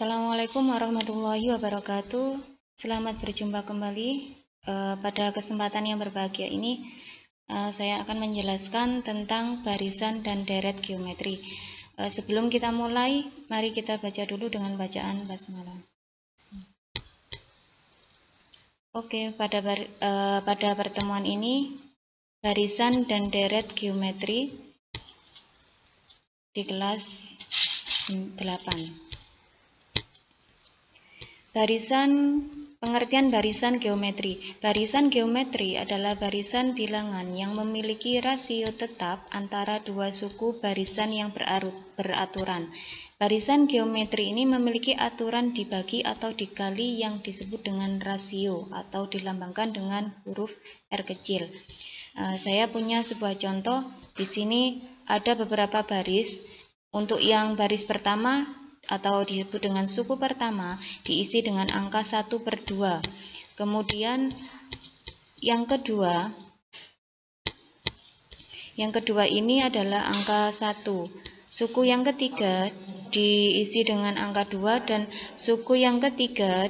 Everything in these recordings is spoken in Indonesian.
Assalamualaikum warahmatullahi wabarakatuh. Selamat berjumpa kembali. Pada kesempatan yang berbahagia ini, saya akan menjelaskan tentang barisan dan deret geometri. Sebelum kita mulai, mari kita baca dulu dengan bacaan basmalah. Oke, pada pertemuan ini, barisan dan deret geometri di kelas 8. Pengertian barisan geometri. Barisan geometri adalah barisan bilangan yang memiliki rasio tetap antara dua suku barisan yang beraturan. Barisan geometri ini memiliki aturan dibagi atau dikali yang disebut dengan rasio atau dilambangkan dengan huruf R kecil. Saya punya sebuah contoh. Di sini ada beberapa baris. Untuk yang baris pertama atau disebut dengan suku pertama diisi dengan angka 1/2. Kemudian yang kedua ini adalah angka 1. Suku yang ketiga diisi dengan angka 2 dan suku yang ketiga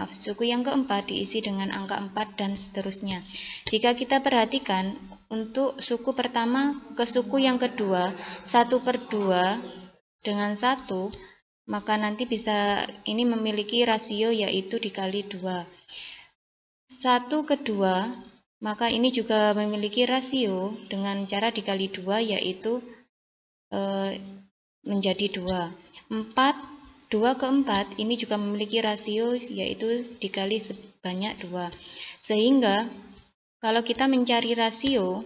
suku yang keempat diisi dengan angka 4 dan seterusnya. Jika kita perhatikan untuk suku pertama ke suku yang kedua 1/2 dengan 1, maka nanti ini memiliki rasio yaitu dikali 2. 1 ke 2, maka ini juga memiliki rasio dengan cara dikali 2 yaitu menjadi 2. 2 ke 4 ini juga memiliki rasio yaitu dikali sebanyak 2. Sehingga kalau kita mencari rasio,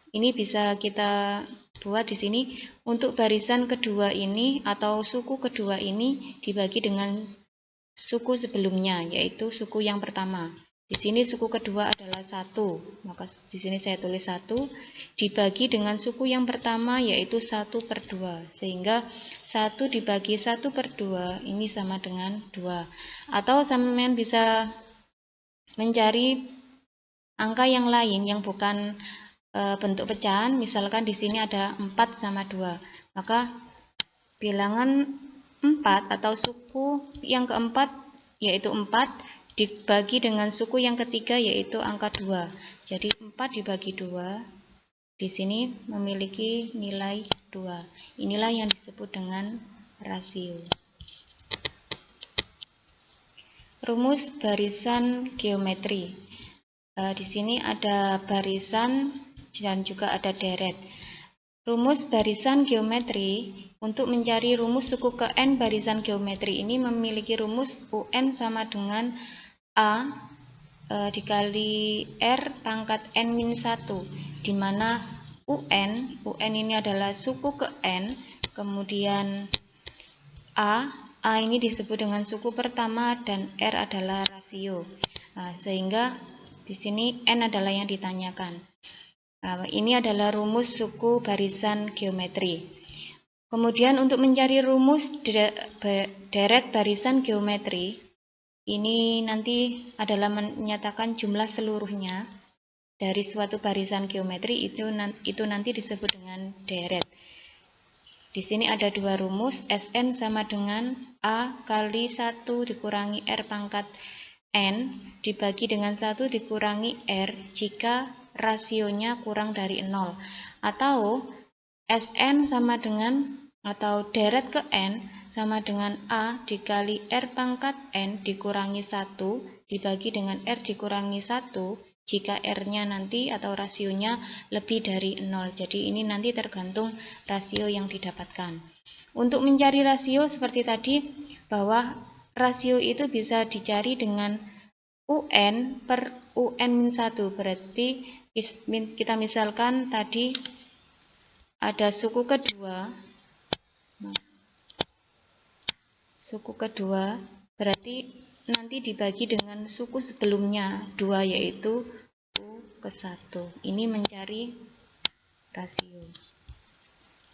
ini bisa kita buat di sini untuk barisan kedua ini atau suku kedua ini dibagi dengan suku sebelumnya, yaitu suku yang pertama. Di sini suku kedua adalah 1, maka di sini saya tulis 1 dibagi dengan suku yang pertama yaitu 1/2, sehingga 1 dibagi 1/2 ini sama dengan 2. Atau sampean bisa mencari angka yang lain yang bukan bentuk pecahan, misalkan di sini ada 4/2, maka bilangan 4 atau suku yang keempat yaitu 4 dibagi dengan suku yang ketiga yaitu angka 2. Jadi 4 dibagi 2 di sini memiliki nilai 2. Inilah yang disebut dengan rasio. Rumus barisan geometri. Di sini ada barisan dan juga ada deret. Rumus barisan geometri, untuk mencari rumus suku ke n barisan geometri ini memiliki rumus UN sama dengan A dikali R pangkat n-1, di mana UN ini adalah suku ke n, kemudian A ini disebut dengan suku pertama dan R adalah rasio. Sehingga di sini n adalah yang ditanyakan. Ini adalah rumus suku barisan geometri. Kemudian untuk mencari rumus deret barisan geometri, ini nanti adalah menyatakan jumlah seluruhnya dari suatu barisan geometri, itu nanti disebut dengan deret. Di sini ada dua rumus, Sn sama dengan A kali 1 dikurangi R pangkat N dibagi dengan 1 dikurangi R jika rasionya kurang dari 0. Atau Sn sama dengan atau deret ke N sama dengan A dikali R pangkat N dikurangi 1 dibagi dengan R dikurangi 1 jika R-nya nanti atau rasionya lebih dari 0. Jadi ini nanti tergantung rasio yang didapatkan. Untuk mencari rasio seperti tadi, bahwa rasio itu bisa dicari dengan UN per UN-1. Berarti kita misalkan tadi ada suku kedua, berarti nanti dibagi dengan suku sebelumnya 2 yaitu U ke 1. Ini mencari rasio.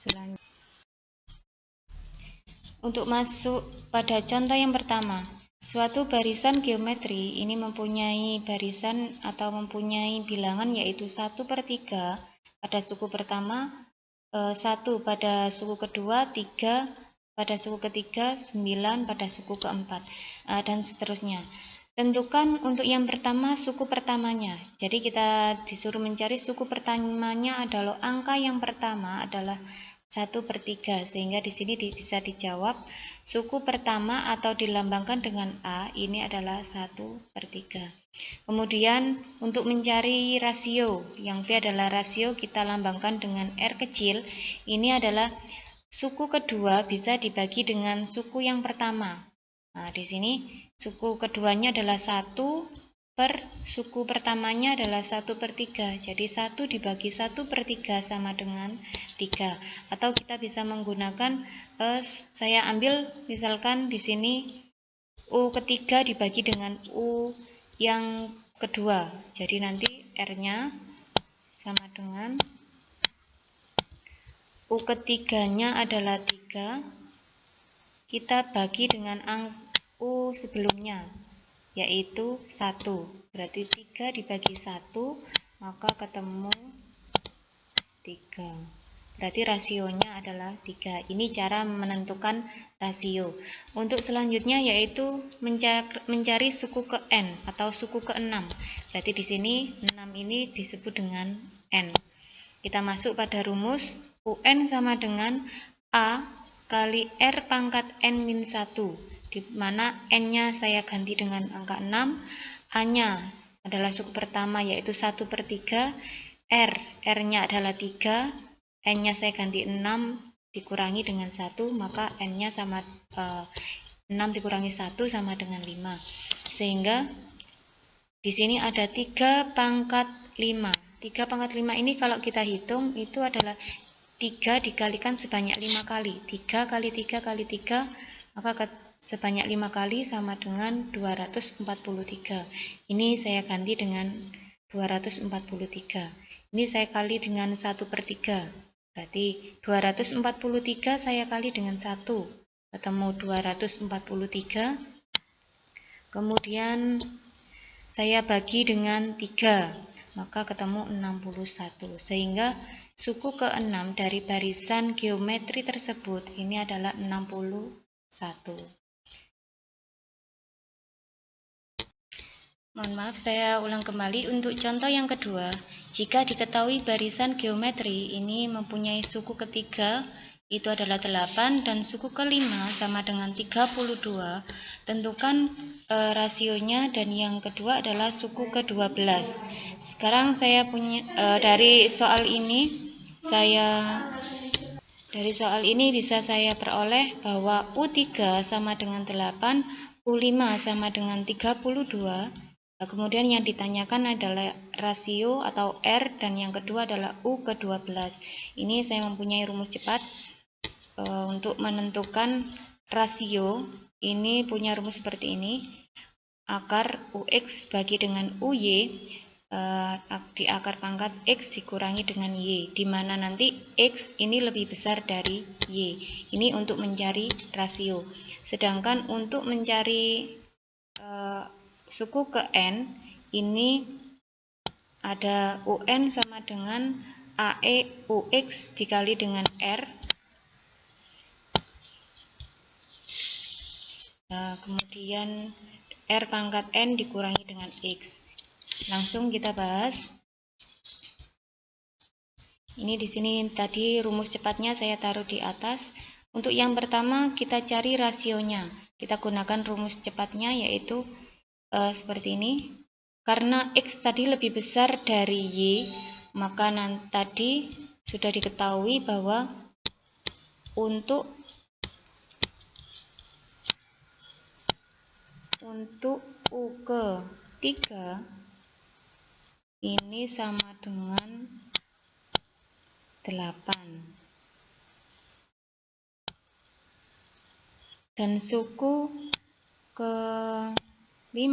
Selanjutnya, untuk masuk pada contoh yang pertama, suatu barisan geometri ini mempunyai barisan atau mempunyai bilangan yaitu 1/3 pada suku pertama, 1 pada suku kedua, 3 pada suku ketiga, 9 pada suku keempat, dan seterusnya. Tentukan untuk yang pertama suku pertamanya. Jadi kita disuruh mencari suku pertamanya adalah angka yang pertama adalah 1/3, sehingga di sini bisa dijawab suku pertama atau dilambangkan dengan A ini adalah 1/3. Kemudian untuk mencari rasio, yang B adalah rasio, kita lambangkan dengan R kecil. Ini adalah suku kedua bisa dibagi dengan suku yang pertama. Nah, di sini suku keduanya adalah 1 per suku pertamanya adalah 1/3. Jadi 1 dibagi 1/3 sama dengan 3. Atau kita bisa menggunakan, saya ambil misalkan di sini U ketiga dibagi dengan U yang kedua. Jadi nanti R-nya sama dengan U ketiganya adalah 3. Kita bagi dengan U sebelumnya, yaitu 1. Berarti 3 dibagi 1, maka ketemu 3. Berarti rasionya adalah 3. Ini cara menentukan rasio. Untuk selanjutnya yaitu mencari suku ke N atau suku ke-6. Berarti di sini 6 ini disebut dengan N. Kita masuk pada rumus UN sama dengan A kali R pangkat N-1, di mana N-nya saya ganti dengan angka 6, A-nya adalah suku pertama yaitu 1/3, R-nya adalah 3, N-nya saya ganti 6 dikurangi dengan 1, maka N-nya sama 6 dikurangi 1 sama dengan 5. Sehingga di sini ada 3/5. 3/5 ini kalau kita hitung itu adalah 3 dikalikan sebanyak 5 kali. 3 kali 3 kali 3, maka sebanyak 5 kali sama dengan 243. Ini saya ganti dengan 243. Ini saya kali dengan 1/3. Berarti 243 saya kali dengan 1. Ketemu 243. Kemudian saya bagi dengan 3. Maka ketemu 61. Sehingga suku ke-6 dari barisan geometri tersebut ini adalah 61. Mohon maaf, saya ulang kembali untuk contoh yang kedua. Jika diketahui barisan geometri ini mempunyai suku ketiga itu adalah 8 dan suku kelima sama dengan 32, tentukan rasionya, dan yang kedua adalah suku ke-12. Sekarang saya punya dari soal ini bisa saya peroleh bahwa U3 sama dengan 8, U5 sama dengan 32. Nah, kemudian yang ditanyakan adalah rasio atau R, dan yang kedua adalah U ke-12. Ini saya mempunyai rumus cepat untuk menentukan rasio. Ini punya rumus seperti ini. Akar UX bagi dengan UY di akar pangkat X dikurangi dengan Y, di mana nanti X ini lebih besar dari Y. Ini untuk mencari rasio. Sedangkan untuk mencari suku ke N, ini ada UN sama dengan AE UX dikali dengan R. Kemudian R pangkat N dikurangi dengan X. Langsung kita bahas. Ini di sini tadi rumus cepatnya saya taruh di atas. Untuk yang pertama kita cari rasionya. Kita gunakan rumus cepatnya yaitu seperti ini. Karena X tadi lebih besar dari Y, maka tadi sudah diketahui bahwa untuk U ke-3 ini sama dengan 8. Dan suku ke-5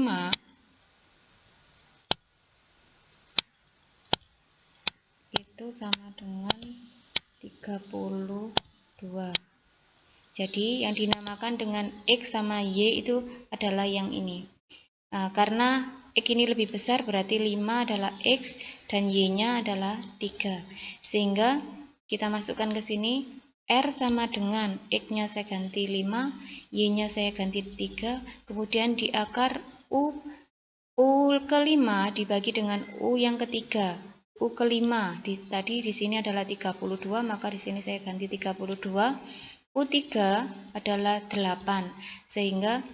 itu sama dengan 32. Jadi yang dinamakan dengan X sama Y itu adalah yang ini. Karena X ini lebih besar berarti 5 adalah X dan Y-nya adalah 3. Sehingga kita masukkan ke sini R sama dengan X-nya saya ganti 5, Y-nya saya ganti 3, kemudian di akar U ke-5 dibagi dengan U yang ketiga. U ke-5 tadi di sini adalah 32, maka di sini saya ganti 32. U3 adalah 8, sehingga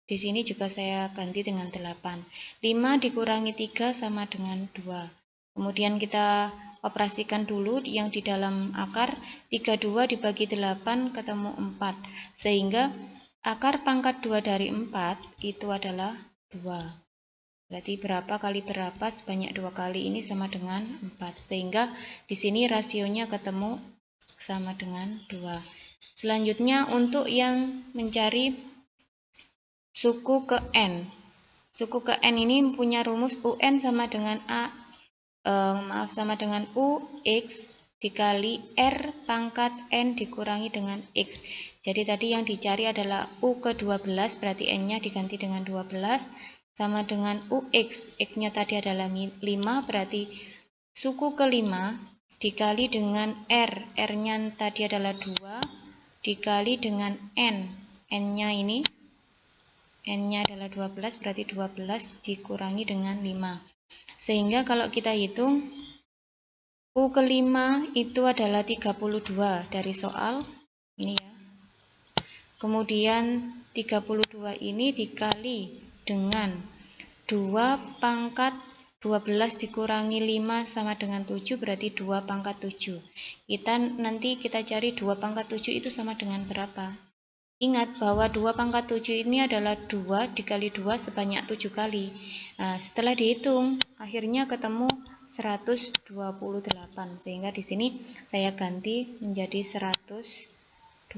di sini juga saya ganti dengan 8. 5 dikurangi 3 sama dengan 2. Kemudian kita operasikan dulu yang di dalam akar. 32 dibagi 8 ketemu 4. Sehingga akar pangkat 2 dari 4 itu adalah 2. Berarti berapa kali berapa? Sebanyak 2 kali, ini sama dengan 4. Sehingga di sini rasionya ketemu sama dengan 2. Selanjutnya untuk yang mencari suku ke N. Suku ke N ini punya rumus UN sama dengan sama dengan UX dikali R pangkat N dikurangi dengan X. Jadi tadi yang dicari adalah U ke-12, berarti N-nya diganti dengan 12, sama dengan UX. X-nya tadi adalah 5, berarti suku ke-5 dikali dengan R. R-nya tadi adalah 2, dikali dengan N. N-nya ini N-nya adalah 12, berarti 12 dikurangi dengan 5. Sehingga kalau kita hitung, U ke-5 itu adalah 32 dari soal. Ini ya. Kemudian 32 ini dikali dengan 2 pangkat 12 dikurangi 5 sama dengan 7, berarti 2 pangkat 7. Nanti kita cari 2 pangkat 7 itu sama dengan berapa. Ingat bahwa 2 pangkat 7 ini adalah 2 dikali 2 sebanyak 7 kali. Nah, setelah dihitung, akhirnya ketemu 128. Sehingga di sini saya ganti menjadi 128.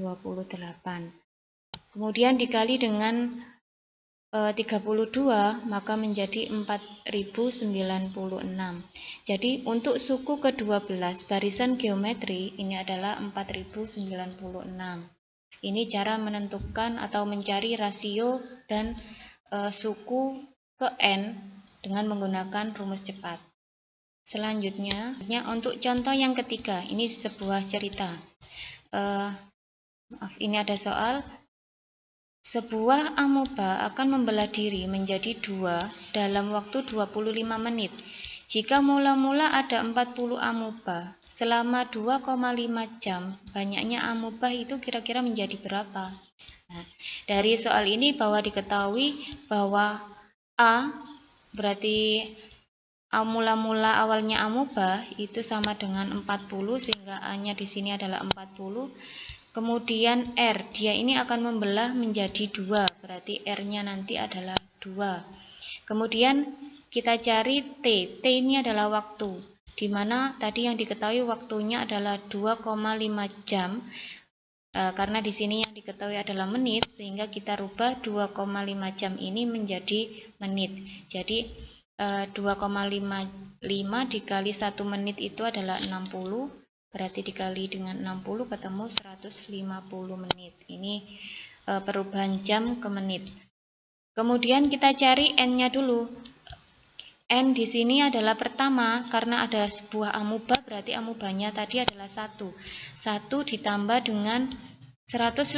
Kemudian dikali dengan 32, maka menjadi 4096. Jadi untuk suku ke-12 barisan geometri ini adalah 4096. Ini cara menentukan atau mencari rasio dan suku ke N dengan menggunakan rumus cepat. Selanjutnya, untuk contoh yang ketiga, ini sebuah cerita. Ini ada soal. Sebuah amoeba akan membelah diri menjadi 2 dalam waktu 25 menit. Jika mula-mula ada 40 amoeba, selama 2,5 jam, banyaknya amoeba itu kira-kira menjadi berapa? Nah, dari soal ini bahwa diketahui bahwa A berarti mula-mula awalnya amoeba itu sama dengan 40, sehingga A-nya di sini adalah 40. Kemudian R, dia ini akan membelah menjadi 2, berarti R-nya nanti adalah 2. Kemudian kita cari T. T ini adalah waktu, di mana tadi yang diketahui waktunya adalah 2,5 jam. Karena di sini yang diketahui adalah menit, sehingga kita rubah 2,5 jam ini menjadi menit. Jadi 2,5 dikali 1 menit itu adalah 60. Berarti dikali dengan 60 ketemu 150 menit. Ini perubahan jam ke menit. Kemudian kita cari N-nya dulu. N di sini adalah pertama, karena ada sebuah amoeba, berarti amobanya tadi adalah 1. 1 ditambah dengan 150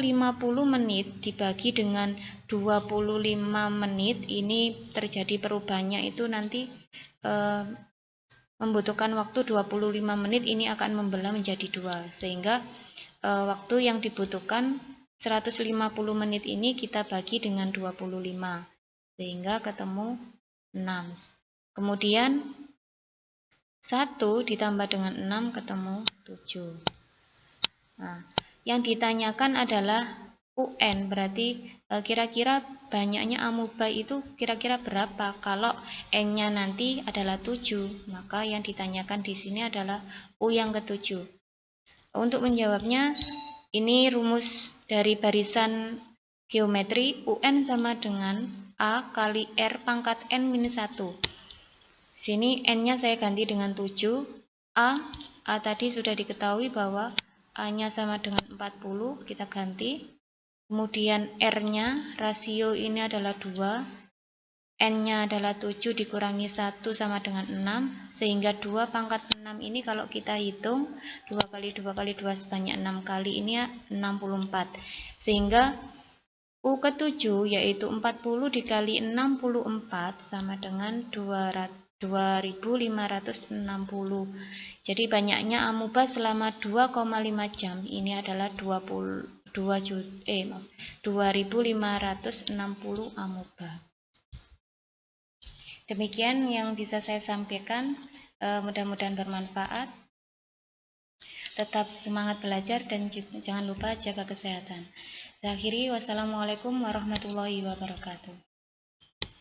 menit dibagi dengan 25 menit. Ini terjadi perubahannya itu nanti membutuhkan waktu 25 menit, ini akan membelah menjadi 2, sehingga waktu yang dibutuhkan 150 menit ini kita bagi dengan 25, sehingga ketemu 6. Kemudian 1 ditambah dengan 6 ketemu 7. Nah, yang ditanyakan adalah UN, berarti kira-kira banyaknya amoeba itu kira-kira berapa? Kalau N-nya nanti adalah 7, maka yang ditanyakan di sini adalah U yang ke-7. Untuk menjawabnya, ini rumus dari barisan geometri. UN sama dengan A kali R pangkat N-1. Sini N-nya saya ganti dengan 7. A tadi sudah diketahui bahwa A-nya sama dengan 40, kita ganti. Kemudian R-nya, rasio ini adalah 2. N-nya adalah 7 dikurangi 1 sama dengan 6, sehingga 2 pangkat 6 6 ini kalau kita hitung 2 kali 2 kali 2 sebanyak 6 kali ini 64. Sehingga U ke-7 yaitu 40 dikali 64 sama dengan 2560. Jadi banyaknya amuba selama 2,5 jam ini adalah 2560 amuba. Demikian yang bisa saya sampaikan, mudah-mudahan bermanfaat. Tetap semangat belajar dan jangan lupa jaga kesehatan. Saya akhiri, wassalamualaikum warahmatullahi wabarakatuh.